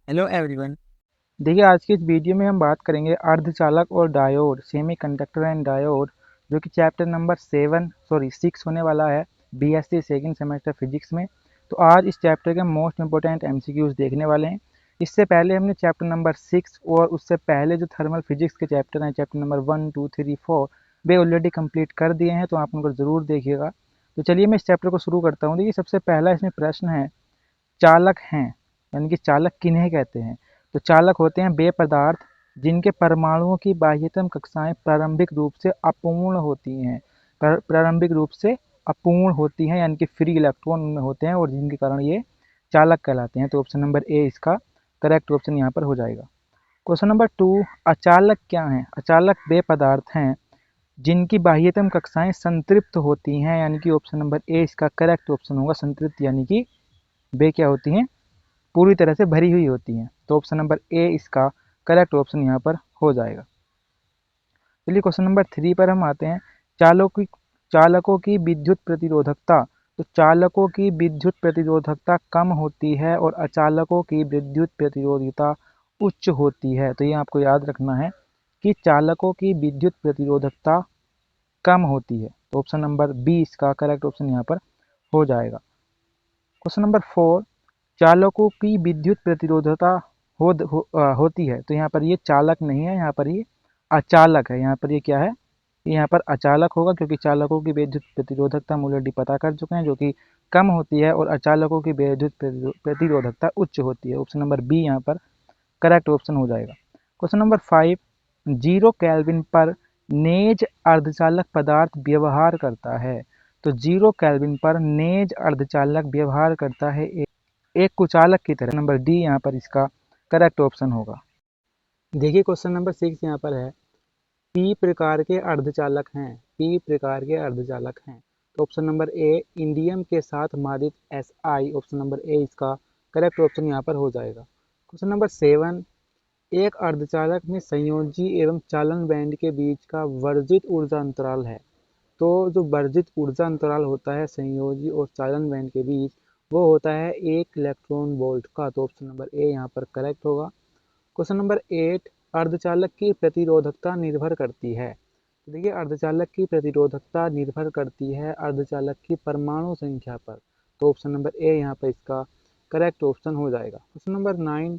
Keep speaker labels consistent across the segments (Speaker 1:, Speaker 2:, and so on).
Speaker 1: Hello everyone.
Speaker 2: देखिए, आज की इस वीडियो में हम बात करेंगे अर्धचालक और डायोड, सेमीकंडक्टर एंड डायोड, जो कि चैप्टर नंबर 6 होने वाला है बीएससी सेकंड सेमेस्टर फिजिक्स में। तो आज इस चैप्टर के मोस्ट इंपोर्टेंट एमसीक्यूज देखने वाले हैं। इससे पहले हमने चैप्टर नंबर 6 और उससे पहले जो थर्मल फिजिक्स के चैप्टर हैं, चैप्टर नंबर 1, 2, 3, 4, वे ऑलरेडी कंप्लीट कर दिए हैं, तो आप उनको ज़रूर देखिएगा। तो चलिए मैं इस चैप्टर को शुरू करता हूँ। देखिए, सबसे पहला इसमें प्रश्न है, चालक हैं, यानी कि चालक किन्हें कहते हैं। तो चालक होते हैं वे पदार्थ जिनके परमाणुओं की बाह्यतम कक्षाएं प्रारंभिक रूप से अपूर्ण होती हैं। प्रारंभिक रूप से अपूर्ण होती हैं, यानी कि फ्री इलेक्ट्रॉन उनमें होते हैं, और जिनके कारण ये चालक कहलाते हैं। तो ऑप्शन नंबर ए इसका करेक्ट ऑप्शन यहाँ पर हो जाएगा। क्वेश्चन नंबर 2, अचालक क्या हैं। अचालक वे पदार्थ हैं जिनकी बाह्यतम कक्षाएं संतृप्त होती हैं, यानी कि ऑप्शन नंबर ए इसका करेक्ट ऑप्शन होगा। संतृप्त यानी कि वे क्या होती हैं, पूरी तरह से भरी हुई होती हैं। तो ऑप्शन नंबर ए इसका करेक्ट ऑप्शन यहाँ पर हो जाएगा। चलिए क्वेश्चन नंबर 3 पर हम आते हैं। चालकों की विद्युत प्रतिरोधकता। तो चालकों की विद्युत प्रतिरोधकता कम होती है और अचालकों की विद्युत प्रतिरोधकता उच्च होती है। तो ये आपको याद रखना है कि चालकों की विद्युत प्रतिरोधकता कम होती है। तो ऑप्शन नंबर बी इसका करेक्ट ऑप्शन यहाँ पर हो जाएगा। क्वेश्चन नंबर 4, चालकों की विद्युत प्रतिरोधकता होती है। तो यहाँ पर ये चालक नहीं है, यहाँ पर ये अचालक है। यहाँ पर ये क्या है, यहाँ पर अचालक होगा, क्योंकि चालकों की विद्युत प्रतिरोधकता हम ऑलरेडी पता कर चुके हैं, जो कि कम होती है, और अचालकों की विद्युत प्रतिरोधकता उच्च होती है। ऑप्शन नंबर बी यहाँ पर करेक्ट ऑप्शन हो जाएगा। क्वेश्चन नंबर 5, 0 केल्विन पर नेज अर्धचालक पदार्थ व्यवहार करता है। तो 0 केल्विन पर नेज अर्धचालक व्यवहार करता है एक कुचालक की तरह। नंबर डी यहाँ पर इसका करेक्ट ऑप्शन होगा। देखिए क्वेश्चन नंबर 6 यहाँ पर है, पी प्रकार के अर्धचालक हैं। पी प्रकार के अर्धचालक हैं। तो ऑप्शन नंबर ए इंडियम के साथ मादित एस आई, ऑप्शन नंबर ए इसका करेक्ट ऑप्शन यहाँ पर हो जाएगा। क्वेश्चन नंबर 7, एक अर्धचालक में संयोजी एवं चालन बैंड के बीच का वर्जित ऊर्जा अंतराल है। तो जो वर्जित ऊर्जा अंतराल होता है संयोजी और चालन बैंड के बीच, वो होता है 1 इलेक्ट्रॉन वोल्ट का। तो ऑप्शन नंबर ए यहाँ पर करेक्ट होगा। क्वेश्चन नंबर 8, अर्धचालक की प्रतिरोधकता निर्भर करती है। तो देखिए, अर्धचालक की प्रतिरोधकता निर्भर करती है अर्धचालक की परमाणु संख्या पर। तो ऑप्शन नंबर ए यहाँ पर इसका करेक्ट ऑप्शन हो जाएगा। क्वेश्चन नंबर 9,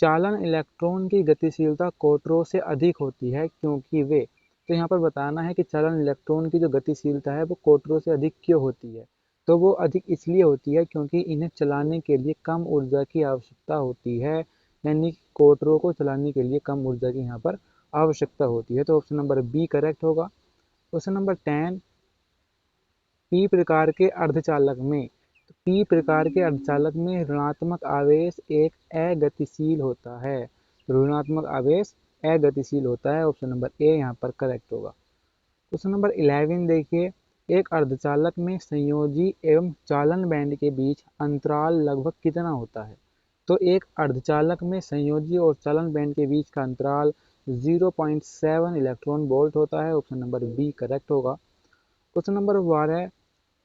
Speaker 2: चालन इलेक्ट्रॉन की गतिशीलता कोटरों से अधिक होती है क्योंकि वे। तो यहाँ पर बताना है कि चालन इलेक्ट्रॉन की जो गतिशीलता है वो कोटरों से अधिक क्यों होती है। तो वो अधिक इसलिए होती है क्योंकि इन्हें चलाने के लिए कम ऊर्जा की आवश्यकता होती है, यानी कोटरों को चलाने के लिए कम ऊर्जा की यहाँ पर आवश्यकता होती है। तो ऑप्शन नंबर बी करेक्ट होगा। क्वेश्चन नंबर 10, पी प्रकार के अर्धचालक में। तो पी प्रकार के अर्धचालक में ऋणात्मक आवेश एक अगतिशील होता है। तो ऋणात्मक आवेश अगतिशील होता है। ऑप्शन नंबर ए यहाँ पर करेक्ट होगा। क्वेश्चन नंबर 11 देखिए, एक अर्धचालक में संयोजी एवं चालन बैंड के बीच अंतराल लगभग कितना होता है। तो एक अर्धचालक में संयोजी और चालन बैंड के बीच का अंतराल 0.7 इलेक्ट्रॉन वोल्ट होता है। ऑप्शन नंबर बी करेक्ट होगा। क्वेश्चन नंबर 12,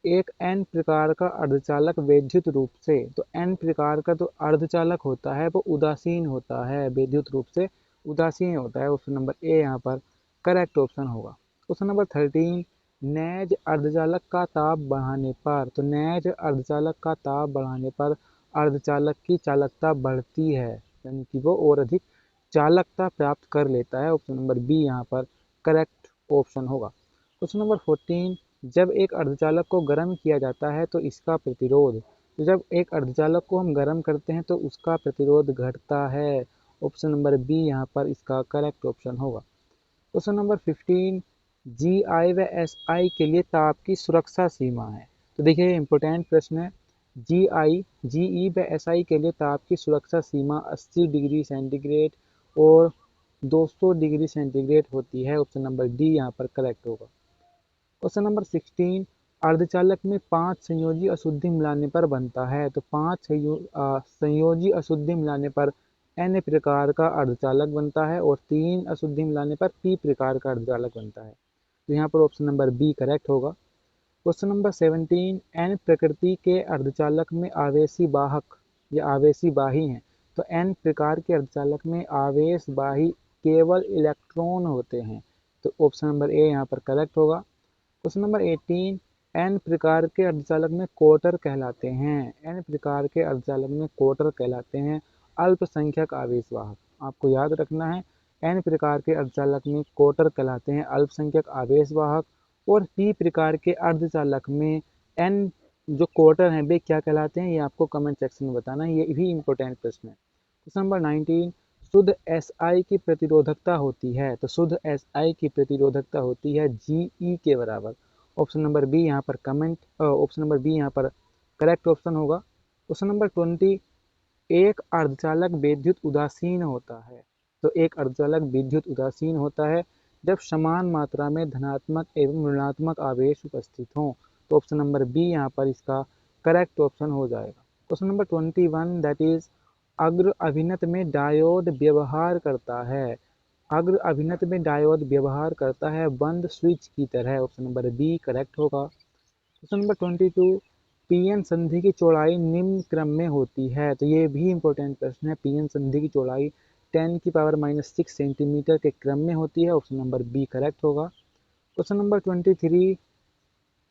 Speaker 2: एक एन प्रकार का अर्धचालक विद्युत रूप से। तो एन प्रकार का जो अर्धचालक होता है वो उदासीन होता है, विद्युत रूप से उदासीन होता है। ऑप्शन नंबर ए यहाँ पर करेक्ट ऑप्शन होगा। क्वेश्चन नंबर 13, नैज अर्धचालक का ताप बढ़ाने पर। तो नैज अर्धचालक का ताप बढ़ाने पर अर्धचालक की चालकता बढ़ती है, यानी कि वो और अधिक चालकता प्राप्त कर लेता है। ऑप्शन नंबर बी यहाँ पर करेक्ट ऑप्शन होगा। क्वेश्चन नंबर 14, जब एक अर्धचालक को गर्म किया जाता है तो इसका प्रतिरोध। तो जब एक अर्धचालक को हम गर्म करते हैं तो उसका प्रतिरोध घटता है। ऑप्शन नंबर बी यहाँ पर इसका करेक्ट ऑप्शन होगा। क्वेश्चन नंबर 15, जी आई व एस आई के लिए ताप की सुरक्षा सीमा है। तो देखिए इंपॉर्टेंट प्रश्न है। जी ई व एस आई के लिए ताप की सुरक्षा सीमा 80 डिग्री सेंटीग्रेड और 200 डिग्री सेंटीग्रेड होती है। ऑप्शन नंबर डी यहाँ पर करेक्ट होगा। क्वेश्चन नंबर 16, अर्धचालक में 5 संयोजी अशुद्धि मिलाने पर बनता है। तो 5 संयोजी अशुद्धि मिलाने पर एन प्रकार का अर्धचालक बनता है और 3 अशुद्धि मिलाने पर पी प्रकार का अर्धचालक बनता है। तो यहाँ पर ऑप्शन नंबर बी करेक्ट होगा। क्वेश्चन नंबर 17, एन प्रकृति के अर्धचालक में आवेशी वाहक या आवेशी वाही हैं। तो एन प्रकार के अर्धचालक में आवेशवाही केवल इलेक्ट्रॉन होते हैं, तो ऑप्शन नंबर ए यहाँ पर करेक्ट होगा। क्वेश्चन नंबर 18, एन प्रकार के अर्धचालक में कोटर कहलाते हैं। एन प्रकार के अर्धचालक में कोटर कहलाते हैं अल्पसंख्यक आवेशवाहक। आपको याद रखना है, एन प्रकार के अर्धचालक में कोटर कहलाते हैं अल्पसंख्यक आवेशवाहक, और पी प्रकार के अर्धचालक में एन जो कोटर हैं वे क्या कहलाते हैं, ये आपको कमेंट सेक्शन में बताना है, ये भी इंपॉर्टेंट प्रश्न है। क्वेश्चन नंबर 19, शुद्ध SI की प्रतिरोधकता होती है, तो शुद्ध SI की प्रतिरोधकता होती है GE के बराबर। ऑप्शन नंबर बी यहाँ पर ऑप्शन नंबर बी यहाँ पर करेक्ट ऑप्शन होगा। क्वेश्चन नंबर 20, एक अर्धचालक विद्युत उदासीन होता है, तो एक अर्धचालक विद्युत उदासीन होता है जब समान मात्रा में धनात्मक एवं ऋणात्मक आवेश उपस्थित हों, तो ऑप्शन नंबर बी यहाँ पर इसका करेक्ट ऑप्शन हो जाएगा। क्वेश्चन नंबर 21, दैट इज अग्र अभिनत में डायोड व्यवहार करता है। अग्र अभिनत में डायोड व्यवहार करता है बंद स्विच की तरह, ऑप्शन नंबर बी करेक्ट होगा। क्वेश्चन नंबर 22, पीएन संधि की चौड़ाई निम्न क्रम में होती है, तो ये भी इंपॉर्टेंट प्रश्न है। पीएन संधि की चौड़ाई 10⁻⁻6 सेंटीमीटर के क्रम में होती है, ऑप्शन नंबर बी करेक्ट होगा। क्वेश्चन नंबर 23,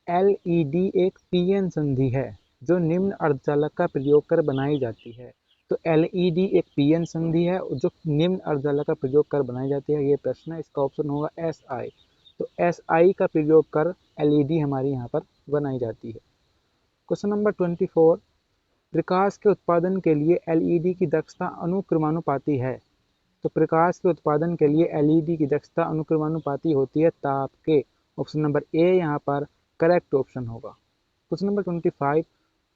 Speaker 2: एलईडी एक पीएन संधि है जो निम्न अर्धचालक का प्रयोग कर बनाई जाती है, तो एलईडी एक पीएन संधि है जो निम्न अर्धचालक का प्रयोग कर बनाई जाती है, ये प्रश्न है, इसका ऑप्शन होगा एसआई। तो एसआई का प्रयोग कर एलईडी हमारी यहाँ पर बनाई जाती है। क्वेश्चन नंबर 24, प्रकाश के उत्पादन के लिए एलईडी की दक्षता अनुक्रमानुपाती है, तो प्रकाश के उत्पादन के लिए एलईडी की दक्षता अनुक्रमानुपाती होती है ताप के, ऑप्शन नंबर ए यहाँ पर करेक्ट ऑप्शन होगा। क्वेश्चन नंबर 25,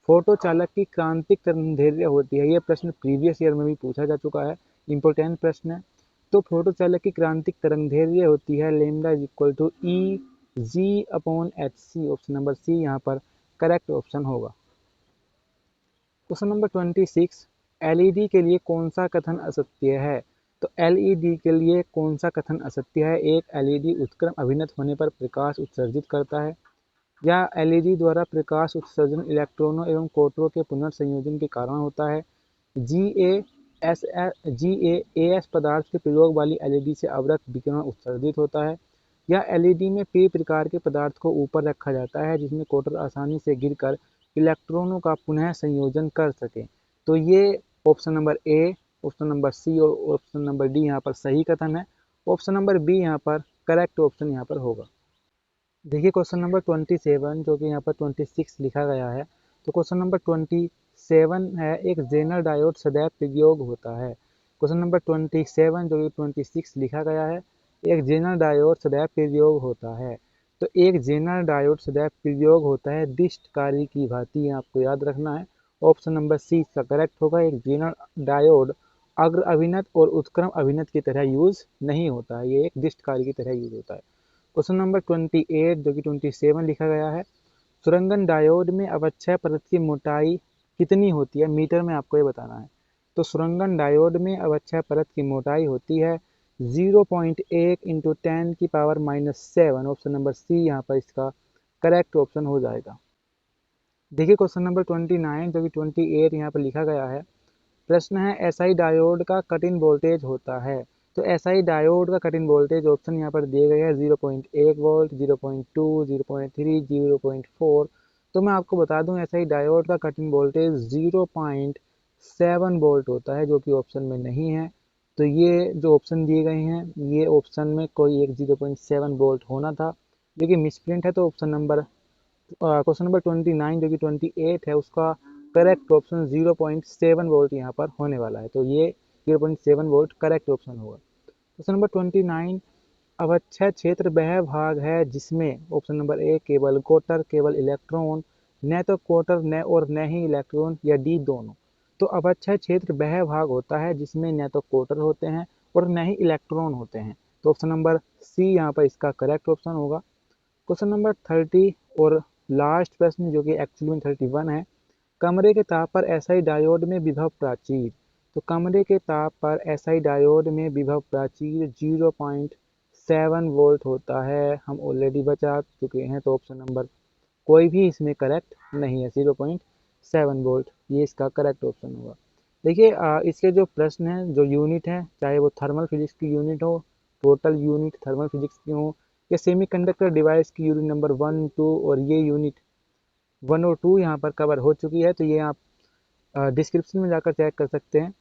Speaker 2: फोटो चालक की क्रांतिक तरंगदैर्घ्य होती है, ये प्रश्न प्रीवियस ईयर में भी पूछा जा चुका है, इंपॉर्टेंट प्रश्न है। तो फोटो चालक की क्रांतिक तरंगदैर्घ्य होती है lambda is equal to E G upon H C, option number C यहाँ पर करेक्ट ऑप्शन होगा। क्वेश्चन नंबर 26, एलईडी के लिए कौन सा कथन असत्य है, तो एलईडी के लिए कौन सा कथन असत्य है। एक, एलईडी उत्क्रम अभिनत होने पर प्रकाश उत्सर्जित करता है, या एलईडी द्वारा प्रकाश उत्सर्जन इलेक्ट्रॉनों एवं कोटरों के पुनर्संयोजन के कारण होता है। GaAs पदार्थ के प्रयोग वाली एलईडी से अवरक्त विकिरण उत्सर्जित होता है, या एलईडी में पी प्रकार के पदार्थ को ऊपर रखा जाता है जिसमें कोटर आसानी से गिरकर इलेक्ट्रॉनों का पुनः संयोजन कर सके। तो ये option number A, option number C और ऑप्शन नंबर डी यहाँ पर सही कथन है। ऑप्शन नंबर बी यहाँ पर करेक्ट ऑप्शन यहाँ पर होगा। देखिए क्वेश्चन नंबर 27 जो कि यहाँ पर 26 लिखा गया है, तो क्वेश्चन नंबर 27 है, एक जेनर डायोड सदैव प्रयोग होता है। क्वेश्चन नंबर 27 जो कि 26 लिखा गया है, एक जेनर डायोड सदैव प्रयोग होता है, तो एक जेनर डायोड सदैव प्रयोग होता है दिष्टकारी की भांति, आपको याद रखना है। ऑप्शन नंबर सी इसका करेक्ट होगा। एक जेनर डायोड अग्र अभिनत और उत्क्रम अभिनत की तरह यूज नहीं होता है, ये एक दिष्टकारी की तरह यूज होता है। क्वेश्चन नंबर 28 जो कि 27 लिखा गया है, सुरंगन डायोड में अवक्षय परत की मोटाई कितनी होती है, मीटर में आपको ये बताना है। तो सुरंगन डायोड में अवक्षय परत की मोटाई होती है 0.1 इंटू 10⁻⁻7, ऑप्शन नंबर सी यहाँ पर इसका करेक्ट ऑप्शन हो जाएगा। देखिए क्वेश्चन नंबर 29 जो कि 28 यहाँ पर लिखा गया है, प्रश्न है एसआई डायोड का कट इन वोल्टेज होता है, तो एसआई डायोड का कट इन वोल्टेज ऑप्शन यहाँ पर दिए गए हैं 0.1 वोल्ट, 0.2, 0.3, 0.4। तो मैं आपको बता दूं एसआई डायोड का कट इन वोल्टेज 0.7 वोल्ट होता है, जो कि ऑप्शन में नहीं है। तो ये जो ऑप्शन दिए गए हैं ये ऑप्शन में कोई एक 0.7 वोल्ट होना था, जो कि मिसप्रिंट है। तो ऑप्शन नंबर क्वेश्चन नंबर 29 जो कि 28 है उसका करेक्ट ऑप्शन 0.7 वोल्ट यहाँ पर होने वाला है, तो ये 0.7 वोल्ट करेक्ट ऑप्शन होगा। क्वेश्चन नंबर 29, अवक्षय क्षेत्र वह भाग है जिसमें ऑप्शन नंबर ए केवल कोटर केवल इलेक्ट्रॉन, न तो कोटर न और न ही इलेक्ट्रॉन, या डी दोनों। तो अवक्षय क्षेत्र वह भाग होता है जिसमें न तो कोटर होते हैं और न ही इलेक्ट्रॉन होते हैं, तो ऑप्शन नंबर सी यहाँ पर इसका करेक्ट ऑप्शन होगा। क्वेश्चन नंबर 30 और लास्ट प्रश्न जो कि एक्चुअली में 31 है, कमरे के ताप पर एसआई डायोड में विभव प्राचीर, तो कमरे के ताप पर एसआई डायोड में विभव प्राचीर 0.7 वोल्ट होता है, हम ऑलरेडी बता चुके हैं। तो ऑप्शन नंबर कोई भी इसमें करेक्ट नहीं है, 0.7 वोल्ट ये इसका करेक्ट ऑप्शन होगा। देखिए इसके जो प्रश्न हैं, जो यूनिट हैं, चाहे वो थर्मल फिजिक्स की यूनिट हो, टोटल यूनिट थर्मल फिजिक्स की हो, या सेमीकंडक्टर डिवाइस की यूनिट नंबर 1, 2 और ये यूनिट 1 और 2 यहाँ पर कवर हो चुकी है, तो ये आप डिस्क्रिप्शन में जाकर चेक कर सकते हैं।